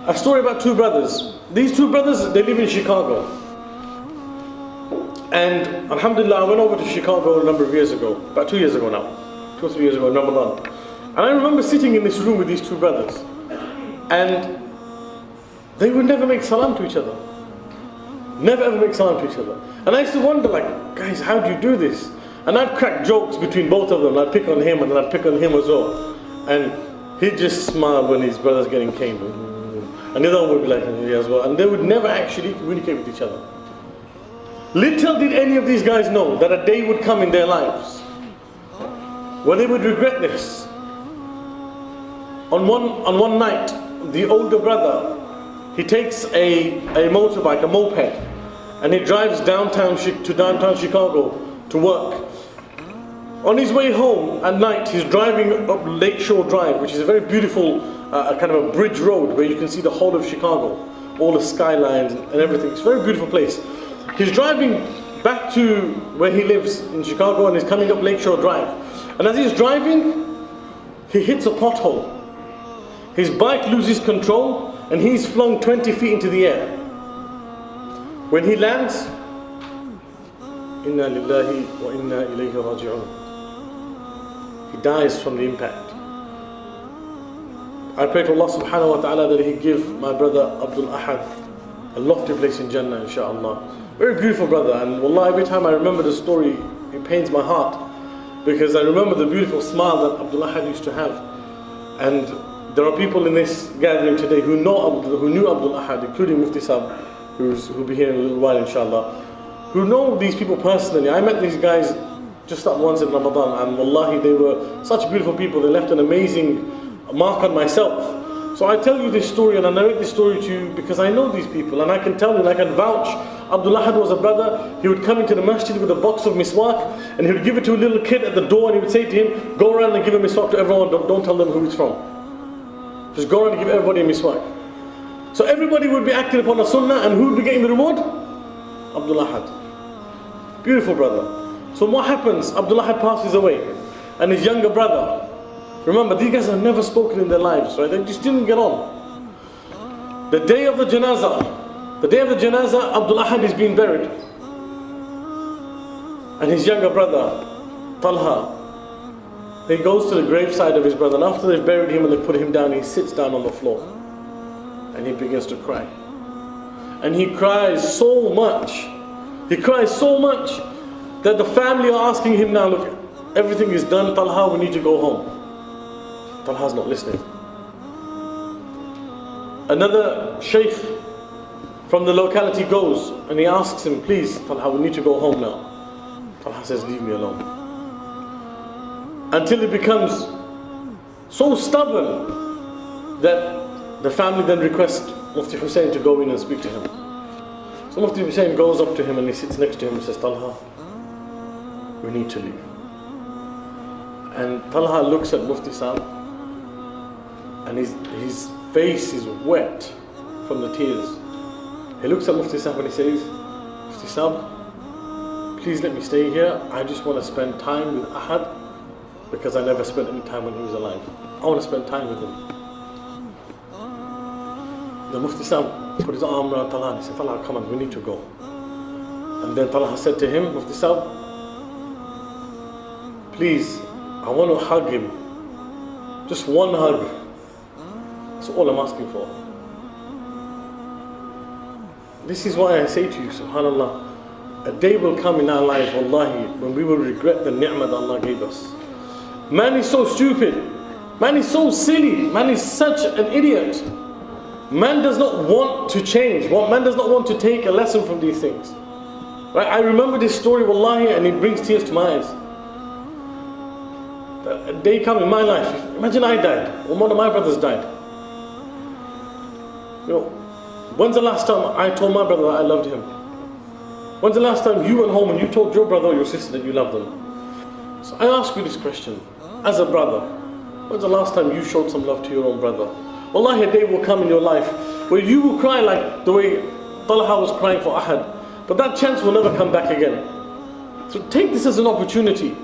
A story about two brothers. These two brothers, they live in Chicago. And alhamdulillah, I went over to Chicago a number of years ago, about 2 years ago now, 2 or 3 years ago in Ramadan. And I remember sitting in this room with these two brothers. And they would never make salam to each other. Never ever make salam to each other. And I used to wonder, like, guys, how do you do this? And I'd crack jokes between both of them. I'd pick on him and then I'd pick on him as well. And he'd just smile when his brother's getting caned. And the other one would be like, yeah, as well. And they would never actually communicate with each other. Little did any of these guys know that a day would come in their lives where they would regret this. On one night, the older brother, he takes a motorbike, a moped, and he drives downtown Chicago to work. On his way home at night, he's driving up Lakeshore Drive, which is a very beautiful kind of a bridge road where you can see the whole of Chicago, all the skylines and everything. It's a very beautiful place. He's driving back to where he lives in Chicago and he's coming up Lakeshore Drive. And as he's driving, he hits a pothole. His bike loses control and he's flung 20 feet into the air. When he lands, Inna lillahi wa inna ilayhi raji'un. He dies from the impact. I pray to Allah subhanahu wa ta'ala that He give my brother Abdul Ahad a lofty place in Jannah, inshaAllah. Very beautiful brother, and wallah, every time I remember the story, it pains my heart. Because I remember the beautiful smile that Abdul Ahad used to have. And there are people in this gathering today who knew Abdul Ahad, including Mufti Sahib, who'll be here in a little while, inshallah, who know these people personally. I met these guys just that once in Ramadan, and wallahi, they were such beautiful people. They left an amazing mark on myself. So I tell you this story, and I narrate this story to you because I know these people, and I can tell you, and I can vouch. Abdul Ahad was a brother. He would come into the masjid with a box of miswak, and he would give it to a little kid at the door, and he would say to him, go around and give a miswak to everyone, don't tell them who it's from. Just go around and give everybody a miswak. So everybody would be acting upon a sunnah, and who would be getting the reward? Abdul Ahad. Beautiful brother. So what happens? Abdul Ahad passes away, and his younger brother, remember, these guys have never spoken in their lives, right? They just didn't get on. The day of the janazah, Abdul Ahad is being buried. And his younger brother, Talha, he goes to the graveside of his brother, and after they've buried him and they put him down, he sits down on the floor. And he begins to cry. And he cries so much. He cries so much that the family are asking him now, look, everything is done, Talha, we need to go home. Talha's not listening. Another sheikh from the locality goes and he asks him, please, Talha, we need to go home now. Talha says, leave me alone. Until he becomes so stubborn that the family then requests Mufti Hussain to go in and speak to him. So Mufti Hussain goes up to him and he sits next to him and says, Talha, we need to leave. And Talha looks at Mufti Sahib, and his face is wet from the tears. He looks at Mufti Sahib and he says, Mufti Sahib, please let me stay here. I just want to spend time with Ahad because I never spent any time when he was alive. I want to spend time with him. The Mufti Sahib put his arm around Talha and he said, Talha, come on, we need to go. And then Talha said to him, Mufti Sahib, please, I want to hug him. Just one hug. That's all I'm asking for. This is why I say to you, subhanAllah, a day will come in our life, wallahi, when we will regret the ni'mah that Allah gave us. Man is so stupid. Man is so silly. Man is such an idiot. Man does not want to change. Man does not want to take a lesson from these things. Right? I remember this story, wallahi, and it brings tears to my eyes. A day come in my life, imagine I died, or one of my brothers died. You know, when's the last time I told my brother that I loved him? When's the last time you went home and you told your brother or your sister that you loved them? So I ask you this question, as a brother, when's the last time you showed some love to your own brother? Wallahi, a day will come in your life where you will cry like the way Talha was crying for Ahad. But that chance will never come back again. So take this as an opportunity.